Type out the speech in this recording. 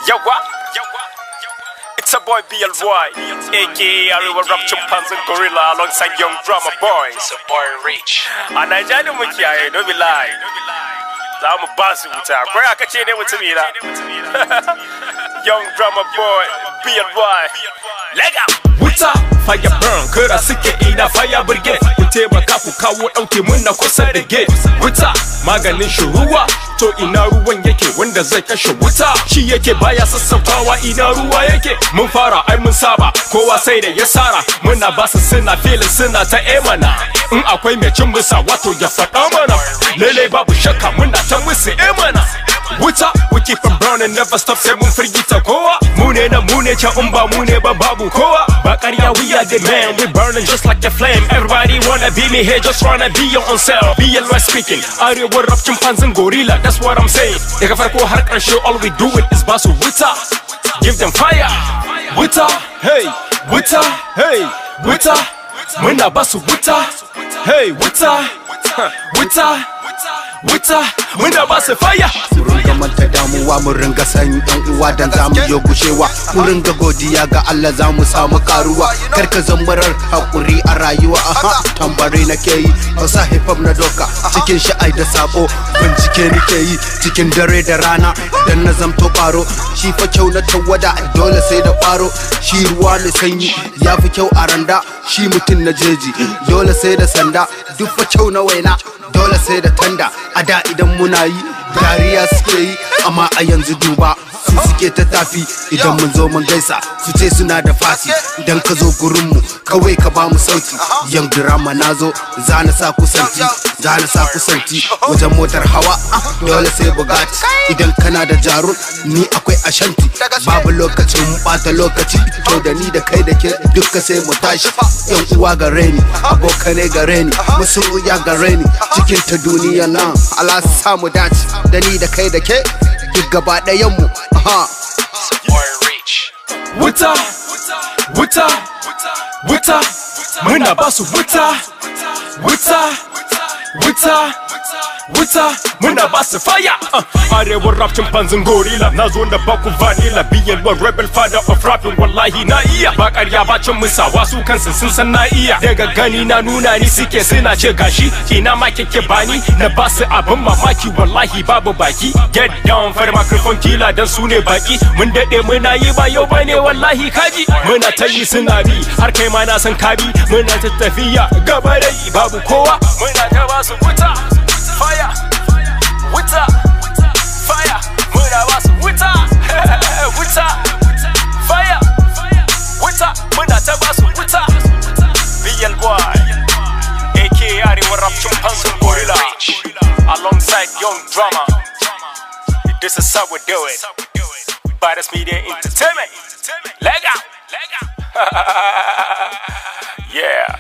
Yawa, it's a boy BLY, aka Arewa Rap Chimpanzee Gorilla alongside Young Drama Boy. It's a boy Reach. A Nigeria mukiyaye, don't be lie. Za mu ba su wuta, akwai aka ce ne mutumi na. Young Drama Boy, BLY. Lega! Wuta, fire burn, kira suke ina fire brigade. Ku taimaka ku kawo ɗauke muna kusa da gate. Wuta, maganin shi ruwa, to ina ruwan yake wanda zai kashe wuta. Shi yake baya sassafawa ina ruwa yake. Mun fara ai mun saba, kowa sai da ya sara. Muna basu suna filin suna ta emana. In akwai mai cin musa wato ya faɗa mana. Lele babu shakka muna ta musu emana. Wuta, we keep on burning, never stop sai mun firgita kowa. Mu ne na mu ne can in ba mu ne ba babu kowa. Ba ƙarya, we are the man, we burning just like a flame. Everybody wanna be me here, just wanna be your own self. BLY speaking, Arewa Rap Chimpanzee Gorilla, that's what I'm saying. Daga farko har ƙarshe, all we do it is basu wuta. Give them fire. Wuta, hey, wuta, hey, wuta. Muna basu wuta, hey, wuta, wuta. Wuta, muna basu fire. Mu ringa manta damuwa, mu ringa san ɗan uwa dan zamu yi gushewa. Mu ringa godiya ga Allah zamu samu karuwa. Kar ka zambarar hakuri a rayuwa. Aha, tambare nake yi, hausa hip hop na doka. Cikin sha'ai da sako, bincike nake yi. Cikin dare da rana, dan na zamto ƙaro. Shi fa kyau na tawada, dole sai da faro. Shi ruwa ne sanyi, ya fi kyau a randa. Shi mutum na jeji, dole sai da sanda. Duk fa kyau na waina, dole sai da tanda. A da idan muna yi dariya suke yi, amma a yanzu duba su suke ta tafi. Idan mun zo mun gaisa su ce suna da fasi. Idan ka zo gurinmu kawai ka ba mu sauti. Young Drama na zo za na sa kusanti, za na sa kusanti. Wajen motar hawa dole sai Bugatti. Idan kana da jarun ni akwai Ashanti. Babu lokacin bata lokaci, to da ni da kai da ke duka sai mu tashi. Yan uwa gare ni, abokane gare ni, masoya gare ni. Cikin ta duniya nan Allah sa mu dace, da ni da kai da ke duk gaba ɗayan mu. It's a boy Reach. Wuta, wuta, wuta, muna basu wuta, wuta, wuta, wuta, muna basu fire. Arewa Rap Chimpanzee Gorilla, na zo na baku vanilla. BLY rebel father of rapping, wallahi na iya. Ba ƙarya ba cin musawa, su kansu sun san na iya. Daga gani na nuna ni suke suna ce gashi. Ina ma keke bani na basu abin mamaki, wallahi babu baki. Get down for the microphone killer dan su ne baki. Mun daɗe muna yi ba yau bane wallahi kaji. Muna ta yi suna bi, har kai ma na san kabi. Muna ta tafiya gaba da yi babu kowa. Muna ta basu wuta, fire, wuta, fire. Muna basu wuta, wuta, fire, wuta. Muna ta basu wuta. BLY, aka Arewa Rap Chimpanzee Gorilla, alongside Young Drama. This is how we do it. Baddest Media Entertainment. Leg out. Yeah.